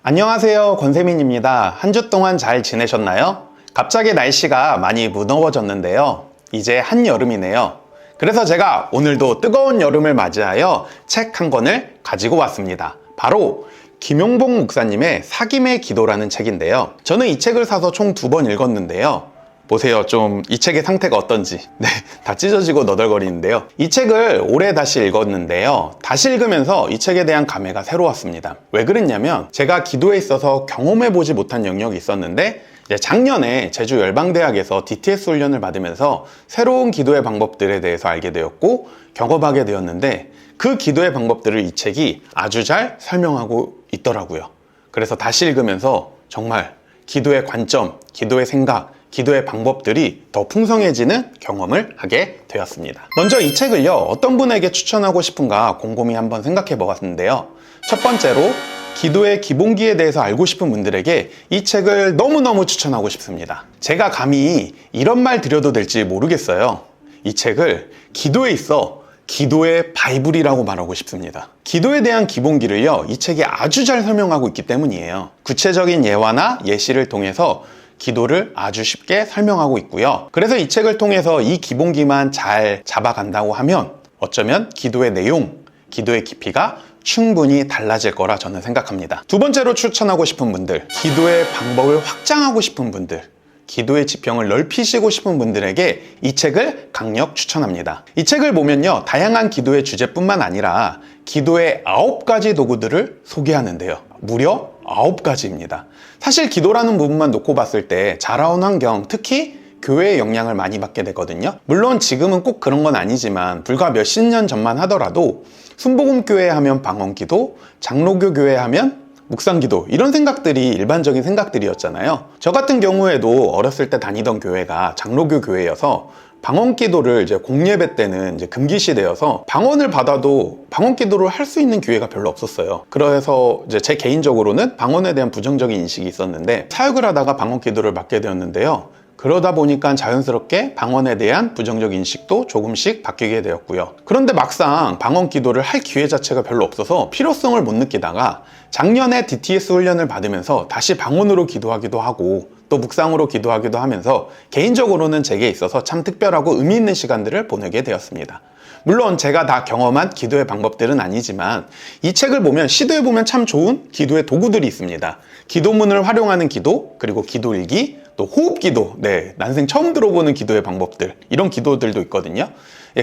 안녕하세요, 권세민입니다. 한 주 동안 잘 지내셨나요? 갑자기 날씨가 많이 무더워졌는데요. 이제 한여름이네요. 그래서 제가 오늘도 뜨거운 여름을 맞이하여 책 한 권을 가지고 왔습니다. 바로 김용복 목사님의 사김의 기도라는 책인데요. 저는 이 책을 사서 총 2번 읽었는데요. 보세요, 좀 이 책의 상태가 어떤지. 네, 다 찢어지고 너덜거리는데요. 이 책을 올해 다시 읽었는데요. 다시 읽으면서 이 책에 대한 감회가 새로웠습니다. 왜 그랬냐면 제가 기도에 있어서 경험해보지 못한 영역이 있었는데 작년에 제주 열방대학에서 DTS 훈련을 받으면서 새로운 기도의 방법들에 대해서 알게 되었고 경험하게 되었는데 그 기도의 방법들을 이 책이 아주 잘 설명하고 있더라고요. 그래서 다시 읽으면서 정말 기도의 관점, 기도의 생각, 기도의 방법들이 더 풍성해지는 경험을 하게 되었습니다. 먼저 이 책을요, 어떤 분에게 추천하고 싶은가 곰곰이 한번 생각해 보았는데요. 첫 번째로 기도의 기본기에 대해서 알고 싶은 분들에게 이 책을 너무너무 추천하고 싶습니다. 제가 감히 이런 말 드려도 될지 모르겠어요. 이 책을 기도에 있어 기도의 바이블이라고 말하고 싶습니다. 기도에 대한 기본기를요, 이 책이 아주 잘 설명하고 있기 때문이에요. 구체적인 예화나 예시를 통해서 기도를 아주 쉽게 설명하고 있고요. 그래서 이 책을 통해서 이 기본기만 잘 잡아간다고 하면 어쩌면 기도의 내용, 기도의 깊이가 충분히 달라질 거라 저는 생각합니다. 두 번째로 추천하고 싶은 분들, 기도의 방법을 확장하고 싶은 분들, 기도의 지평을 넓히시고 싶은 분들에게 이 책을 강력 추천합니다. 이 책을 보면요, 다양한 기도의 주제뿐만 아니라 기도의 9가지 도구들을 소개하는데요. 무려 9가지입니다. 사실 기도라는 부분만 놓고 봤을 때 자라온 환경, 특히 교회의 영향을 많이 받게 되거든요. 물론 지금은 꼭 그런 건 아니지만 불과 몇십 년 전만 하더라도 순복음교회 하면 방언기도, 장로교 교회 하면 묵상기도, 이런 생각들이 일반적인 생각들이었잖아요. 저 같은 경우에도 어렸을 때 다니던 교회가 장로교 교회여서 방언기도를 이제 공예배 때는 이제 금기시되어서 방언을 받아도 방언기도를 할 수 있는 기회가 별로 없었어요. 그래서 이제 제 개인적으로는 방언에 대한 부정적인 인식이 있었는데 사역을 하다가 방언기도를 맡게 되었는데요. 그러다 보니까 자연스럽게 방언에 대한 부정적 인식도 조금씩 바뀌게 되었고요. 그런데 막상 방언 기도를 할 기회 자체가 별로 없어서 필요성을 못 느끼다가 작년에 DTS 훈련을 받으면서 다시 방언으로 기도하기도 하고 또 묵상으로 기도하기도 하면서 개인적으로는 제게 있어서 참 특별하고 의미 있는 시간들을 보내게 되었습니다. 물론 제가 다 경험한 기도의 방법들은 아니지만 이 책을 보면 시도해보면 참 좋은 기도의 도구들이 있습니다. 기도문을 활용하는 기도, 그리고 기도일기, 또 호흡기도, 난생 처음 들어보는 기도의 방법들, 이런 기도들도 있거든요.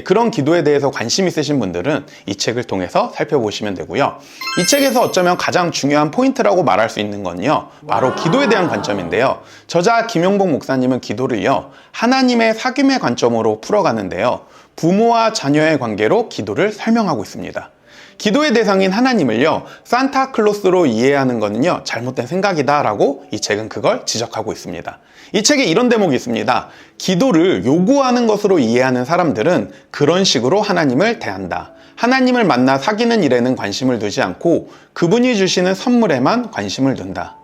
그런 기도에 대해서 관심 있으신 분들은 이 책을 통해서 살펴보시면 되고요. 이 책에서 어쩌면 가장 중요한 포인트라고 말할 수 있는 건요, 바로 기도에 대한 관점인데요. 저자 김용복 목사님은 기도를요, 하나님의 사귐의 관점으로 풀어가는데요, 부모와 자녀의 관계로 기도를 설명하고 있습니다. 기도의 대상인 하나님을요, 산타클로스로 이해하는 것은요, 잘못된 생각이다 라고 이 책은 그걸 지적하고 있습니다. 이 책에 이런 대목이 있습니다. 기도를 요구하는 것으로 이해하는 사람들은 그런 식으로 하나님을 대한다. 하나님을 만나 사귀는 일에는 관심을 두지 않고 그분이 주시는 선물에만 관심을 둔다.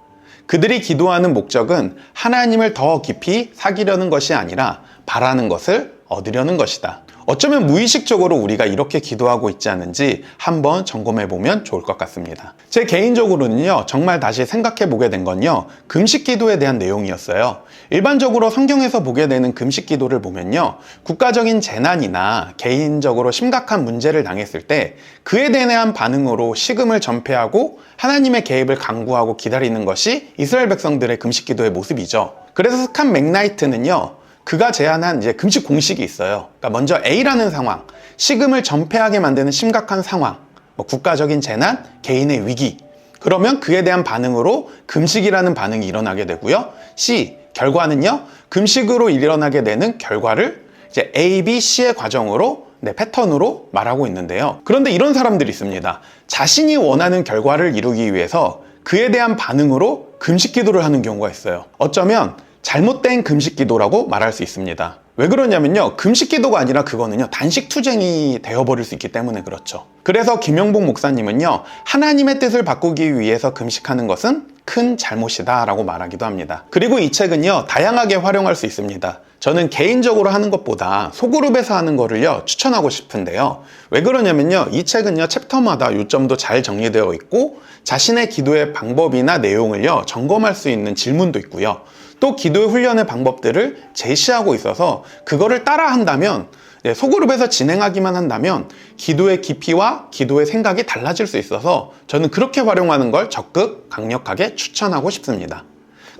그들이 기도하는 목적은 하나님을 더 깊이 사귀려는 것이 아니라 바라는 것을 얻으려는 것이다. 어쩌면 무의식적으로 우리가 이렇게 기도하고 있지 않은지 한번 점검해 보면 좋을 것 같습니다. 제 개인적으로는요, 정말 다시 생각해 보게 된 건요, 금식 기도에 대한 내용이었어요. 일반적으로 성경에서 보게 되는 금식 기도를 보면요, 국가적인 재난이나 개인적으로 심각한 문제를 당했을 때 그에 대한 반응으로 식음을 전폐하고 하나님의 개입을 간구하고 기다리는 것이 이스라엘 백성들의 금식 기도의 모습이죠. 그래서 스캇 맥나이트는요, 그가 제안한 이제 금식 공식이 있어요. 그러니까 먼저 A라는 상황, 식음을 전폐하게 만드는 심각한 상황, 국가적인 재난, 개인의 위기. 그러면 그에 대한 반응으로 금식이라는 반응이 일어나게 되고요. C, 결과는요, 금식으로 일어나게 되는 결과를 이제 A, B, C의 과정으로 패턴으로 말하고 있는데요. 그런데 이런 사람들이 있습니다. 자신이 원하는 결과를 이루기 위해서 그에 대한 반응으로 금식 기도를 하는 경우가 있어요. 어쩌면 잘못된 금식 기도라고 말할 수 있습니다. 왜 그러냐면요, 금식 기도가 아니라 그거는요, 단식 투쟁이 되어버릴 수 있기 때문에 그렇죠. 그래서 김용복 목사님은요, 하나님의 뜻을 바꾸기 위해서 금식하는 것은 큰 잘못이다 라고 말하기도 합니다. 그리고 이 책은요, 다양하게 활용할 수 있습니다. 저는 개인적으로 하는 것보다 소그룹에서 하는 거를요 추천하고 싶은데요. 왜 그러냐면요, 이 책은요 챕터마다 요점도 잘 정리되어 있고 자신의 기도의 방법이나 내용을요 점검할 수 있는 질문도 있고요. 또 기도의 훈련의 방법들을 제시하고 있어서 그거를 따라 한다면, 소그룹에서 진행하기만 한다면 기도의 깊이와 기도의 생각이 달라질 수 있어서 저는 그렇게 활용하는 걸 적극 강력하게 추천하고 싶습니다.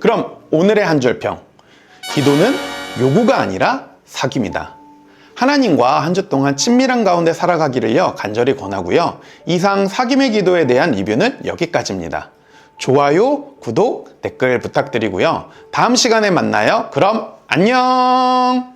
그럼 오늘의 한 줄 평. 기도는 요구가 아니라 사귐이다. 하나님과 한 주 동안 친밀한 가운데 살아가기를요 간절히 권하고요. 이상 사귐의 기도에 대한 리뷰는 여기까지입니다. 좋아요, 구독, 댓글 부탁드리고요. 다음 시간에 만나요. 그럼 안녕!